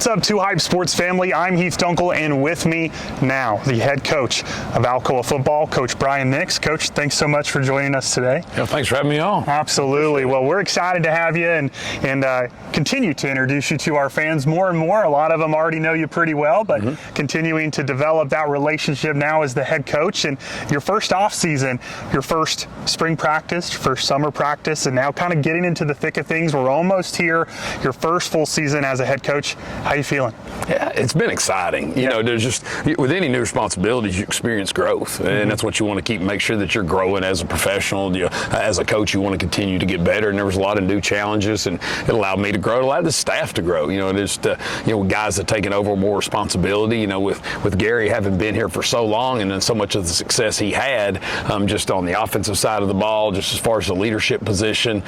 up, Two Hype Sports family? I'm Heath Dunkel, and with me now, the head coach of Alcoa football, Coach Brian Nix. Coach, thanks so much for joining us today. Yeah, thanks for having me on. Absolutely. Well, we're excited to have you and continue to introduce you to our fans more and more. A lot of them already know you pretty well, but continuing to develop that relationship now as the head coach. And your first off season, your first spring practice, your first summer practice, and now kind of getting into the thick of things. We're almost here. Your first full season as a head coach. How you feeling? Yeah, it's been exciting. You know, there's just, with any new responsibilities, you experience growth, and that's what you want to make sure that you're growing as a professional. You know, as a coach, you want to continue to get better, and there was a lot of new challenges, and it allowed me to grow, it allowed the staff to grow. You know, just guys that taking over more responsibility. You know, with Gary having been here for so long, and then so much of the success he had, just on the offensive side of the ball, just as far as the leadership position.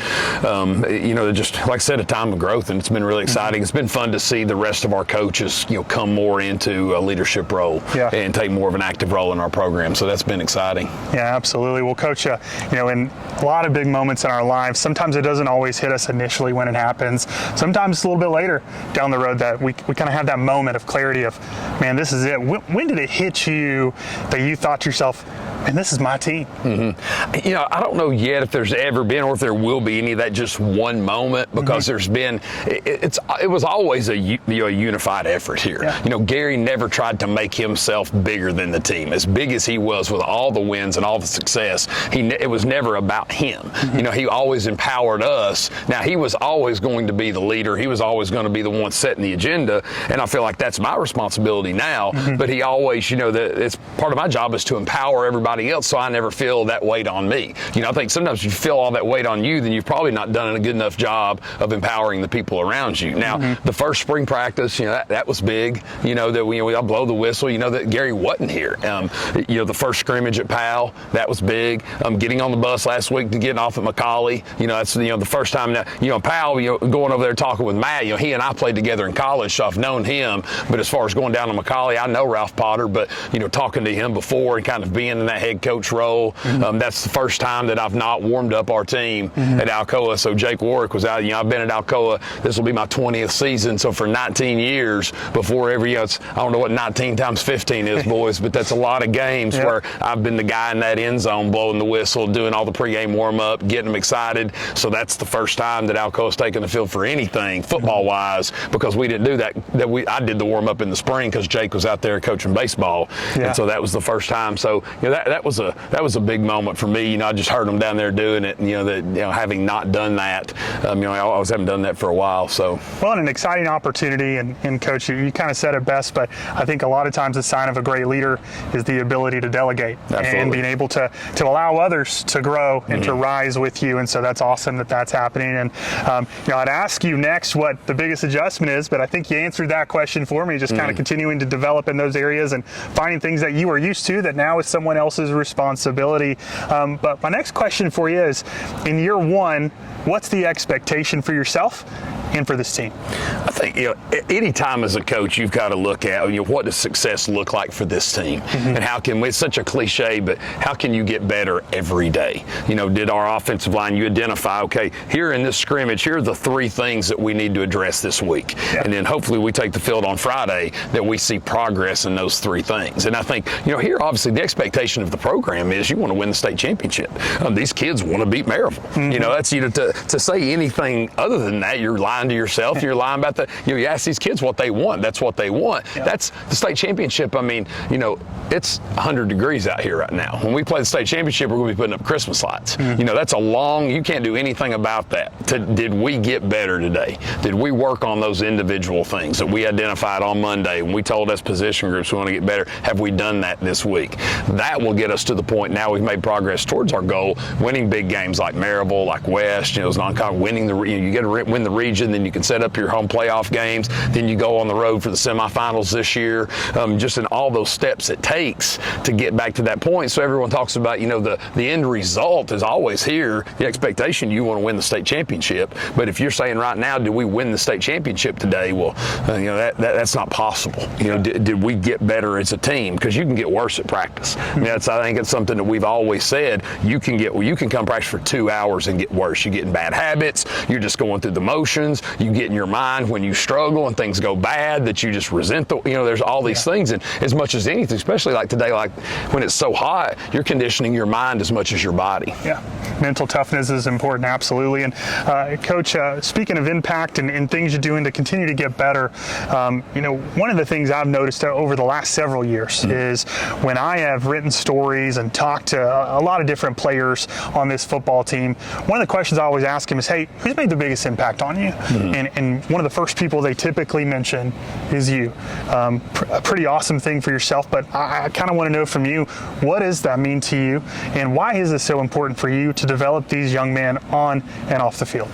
Just like I said, a time of growth, and it's been really exciting. It's been fun to see the rest of our coaches, come more into a leadership role and take more of an active role in our program. So that's been exciting. Yeah, absolutely. Well, Coach, in a lot of big moments in our lives, sometimes it doesn't always hit us initially when it happens. Sometimes it's a little bit later down the road that we kind of have that moment of clarity of, man, this is it. When did it hit you that you thought to yourself, and this is my team? I don't know yet if there's ever been or if there will be any of that just one moment, because there's been, it was always a unified effort here. Gary never tried to make himself bigger than the team. As big as he was with all the wins and all the success, it was never about him. He always empowered us. Now, he was always going to be the leader. He was always going to be the one setting the agenda, and I feel like that's my responsibility now. But he always, it's part of my job is to empower everybody else, so I never feel that weight on me. I think sometimes if you feel all that weight on you, then you've probably not done a good enough job of empowering the people around you. Now, the first spring practice, that was big. That I blow the whistle. That Gary wasn't here. The first scrimmage at Powell, that was big. Getting on the bus last week to getting off at McCallie, that's the first time that Powell, going over there talking with Matt. He and I played together in college, so I've known him. But as far as going down to McCallie, I know Ralph Potter, but talking to him before and kind of being in that head coach role, that's the first time that I've not warmed up our team at Alcoa. So Jake Warwick was out. I've been at Alcoa. This will be my 20th season. So for 19 years before every, I don't know what 19 times 15 is, boys, but that's a lot of games where I've been the guy in that end zone blowing the whistle, doing all the pregame warm up, getting them excited. So that's the first time that Alcoa's taken the field for anything football wise, because we didn't do that. I did the warm up in the spring because Jake was out there coaching baseball, and so that was the first time. So that was a big moment for me. I just heard them down there doing it, and having not done that, I always haven't done that for a while. So well, and an exciting opportunity, and Coach, you kind of said it best, but I think a lot of times the sign of a great leader is the ability to delegate and being able to allow others to grow and to rise with you. And so that's awesome that that's happening. And I'd ask you next what the biggest adjustment is, but I think you answered that question for me, just kind of continuing to develop in those areas and finding things that you are used to that now is someone else's responsibility. But my next question for you is, in year one, what's the expectation for yourself and for this team? I think, any time as a coach, you've got to look at, what does success look like for this team? And how can, it's such a cliche, but how can you get better every day? Did our offensive line, you identify, okay, here in this scrimmage, here are the 3 things that we need to address this week. And then hopefully we take the field on Friday that we see progress in those 3 things. And I think, here, obviously, the expectation of the program is you want to win the state championship. These kids want to beat Maryville. That's, to say anything other than that, you're lying to yourself. You're lying about you ask these kids what they want. That's what they want. That's the state championship. I mean, it's 100 degrees out here right now. When we play the state championship, we're going to be putting up Christmas lights. That's you can't do anything about that. Did we get better today? Did we work on those individual things that we identified on Monday when we told us position groups we want to get better? Have we done that this week? That will get us to the point now we've made progress towards our goal, winning big games like Maryville, like West, those non-con, winning you got to win the region, then you can set up your home playoff games, then you go on the road for the semifinals this year, just in all those steps it takes to get back to that point. So everyone talks about, the end result is always here, the expectation you want to win the state championship. But if you're saying right now, do we win the state championship today? Well, that's not possible. Did we get better as a team? Because you can get worse at practice. I think it's something that we've always said. You can come practice for 2 hours and get worse. You're getting bad habits. You're just going through the motions. sometimes you get in your mind when you struggle and things go bad that you just resent there's all these things. And as much as anything, especially like today, like when it's so hot, you're conditioning your mind as much as your body. Yeah. Mental toughness is important, absolutely. And Coach, speaking of impact and things you're doing to continue to get better, one of the things I've noticed over the last several years is when I have written stories and talked to a lot of different players on this football team, one of the questions I always ask them is, hey, who's made the biggest impact on you? And one of the first people they typically mention is you. A pretty awesome thing for yourself, but I kind of want to know from you, what does that mean to you, and why is it so important for you to develop these young men on and off the field?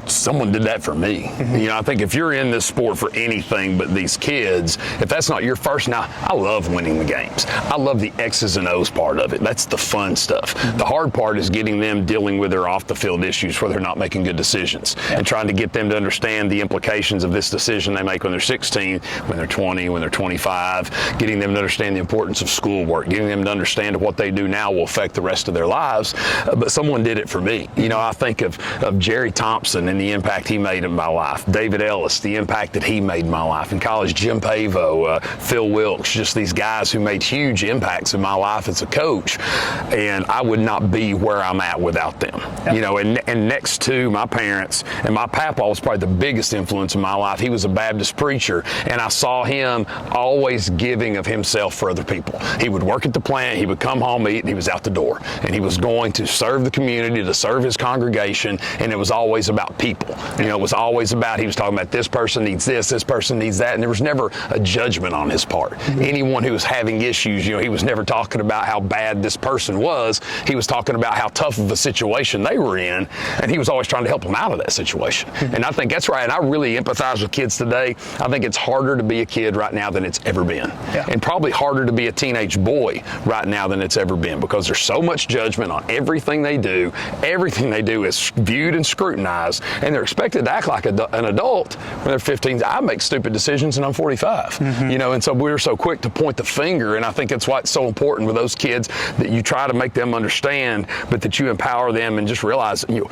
Someone did that for me. I think if you're in this sport for anything but these kids, if that's not your first, now I love winning the games. I love the X's and O's part of it. That's the fun stuff. The hard part is getting them dealing with their off the field issues where they're not making good decisions and trying to get them to understand the implications of this decision they make when they're 16, when they're 20, when they're 25, getting them to understand the importance of schoolwork, getting them to understand what they do now will affect the rest of their lives. But someone did it for me. I think of Jerry Thompson and the impact he made in my life. David Ellis, the impact that he made in my life. In college, Jim Pavo, Phil Wilkes, just these guys who made huge impacts in my life as a coach. And I would not be where I'm at without them. And next to my parents, and my papa was probably the biggest influence in my life. He was a Baptist preacher, and I saw him always giving of himself for other people. He would work at the plant, he would come home, eat, and he was out the door. And he was going to serve the community, to serve his congregation, and it was always about people. It was always about, he was talking about this person needs this person needs that, and there was never a judgment on his part. Anyone who was having issues, he was never talking about how bad this person was. He was talking about how tough of a situation they were in, and he was always trying to help them out of that situation. And I think that's right, and I really empathize with kids today. I think it's harder to be a kid right now than it's ever been. And probably harder to be a teenage boy right now than it's ever been, because there's so much judgment on everything they do. Everything they do is viewed and scrutinized, and they're expected to act like an adult when they're 15. I make stupid decisions and I'm 45. And so we're so quick to point the finger, and I think that's why it's so important with those kids that you try to make them understand, but that you empower them and just realize, you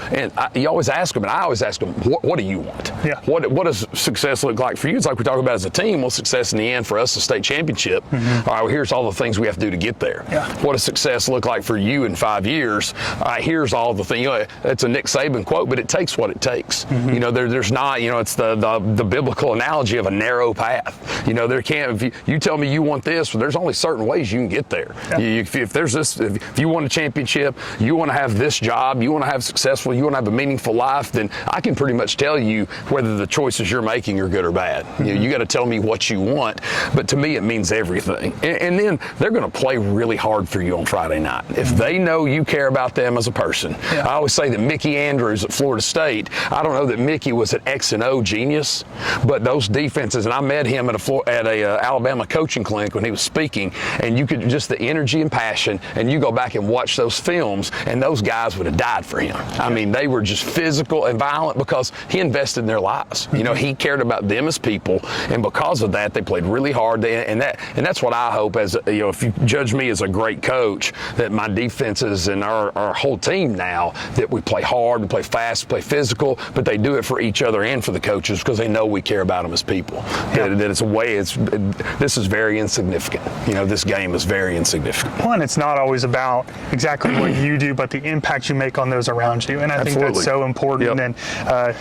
always ask them, and I always ask them, what do you want? What does success look like for you? It's like we talk about as a team. Well, success in the end for us, the state championship. All right, well, here's all the things we have to do to get there. What does success look like for you in 5 years? Here's all the things. It's a Nick Saban quote, but it takes what it takes. There's not, it's the biblical analogy of a narrow path. There can't, if you tell me you want this, well, there's only certain ways you can get there. If there's this, if you want a championship, you want to have this job, you want to have successful, you want to have a meaningful life, then I can pretty much tell you whether the choices you're making are good or bad. You got to tell me what you want, but to me it means everything. And then they're going to play really hard for you on Friday night. If they know you care about them as a person. I always say that Mickey Andrews at Florida State, I don't know that Mickey was an X and O genius, but those defenses, and I met him at a Alabama coaching clinic when he was speaking, and you could just the energy and passion, and you go back and watch those films, and those guys would have died for him. I mean, they were just physical and violent because he invested in their lives. He cared about them as people, and because of that, they played really hard. And that's what I hope as if you judge me as a great coach, that my defenses and our whole team now, that we play hard, we play fast, we play physical, but they do it for each other and for the coaches because they know we care about them as people. That it's a way. This is very insignificant. This game is very insignificant. One, it's not always about exactly what you do, but the impact you make on those around you, and I think that's so important. And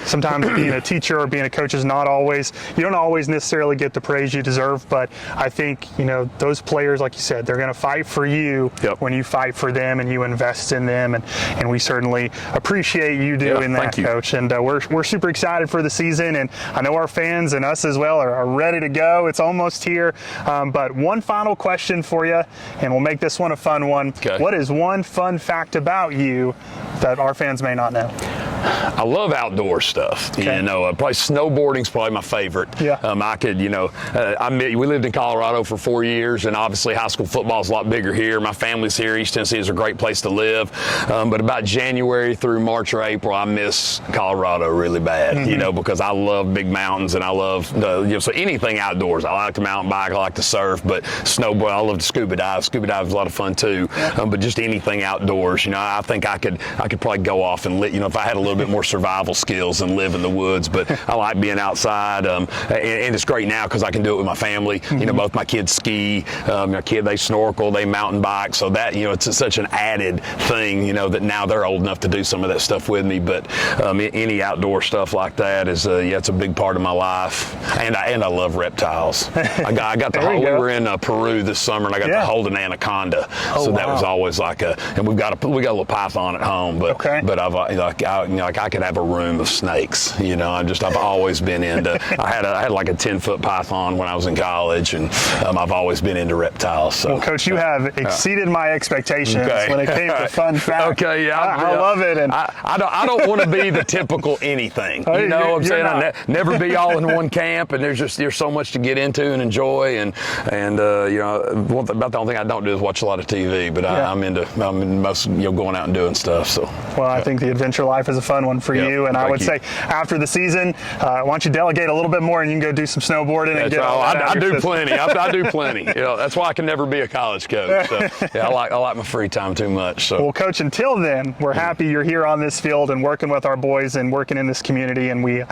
sometimes being a teacher or being a coach is not always, you don't always necessarily get the praise you deserve, but I think those players, like you said, they're going to fight for you when you fight for them and you invest in them, and we certainly appreciate you doing that, Coach. And we're super excited for the season, and I know our fans and us as well are ready to go. It's almost here, but one final question for you, and we'll make this one a fun one. What is one fun fact about you that our fans may not know? I love outdoor stuff. Probably snowboarding's probably my favorite. I could, we lived in Colorado for 4 years, and obviously high school football is a lot bigger here. My family's here. East Tennessee is a great place to live. But about January through March or April, I miss Colorado really bad, because I love big mountains, and I love, so anything outdoors. I like to mountain bike, I like to surf, but snowboard, I love to scuba dive. Scuba dive is a lot of fun too. But just anything outdoors, I think I could probably go off and if I had a little bit more survival skills and live in the woods. But I like being outside, and it's great now because I can do it with my family. You know, both my kids ski, my kid, they snorkel, they mountain bike. So that, you know, it's such an added thing, you know, that now they're old enough to do some of that stuff with me. But any outdoor stuff like that is, it's a big part of my life. And I love reptiles. I got we were in Peru this summer, and I got to hold an anaconda. So that was always like and we got a little python at home, but I could have a room of snakes. You know, I've always been into. I had like a 10-foot python when I was in college, and I've always been into reptiles. So. Well, Coach, you have exceeded my expectations when it came to fun facts. Okay, yeah, I love it, and I don't want to be the typical anything. You know what I'm saying? I never be all in one camp, and there's so much to get into and enjoy, and you know, about the only thing I don't do is watch a lot of TV, but I'm into most, you know, going out and doing stuff. So. Well, I think the adventure life is a fun one for you, and I would say after the season, why don't you delegate a little bit more, and you can go do some snowboarding and get all that out I of your do system. plenty. I do plenty. You know, that's why I can never be a college coach. So, yeah, I like my free time too much. So. Well, Coach, until then, we're happy you're here on this field and working with our boys and working in this community, and we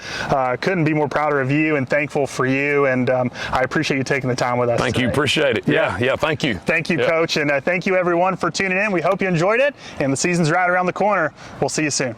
couldn't be more prouder of you and thankful for you, and I appreciate you taking the time with us. Thank you. Appreciate it. Yeah, thank you. Thank you, Coach, and thank you everyone for tuning in. We hope you enjoyed it, and the season's right around the corner. We'll see you soon.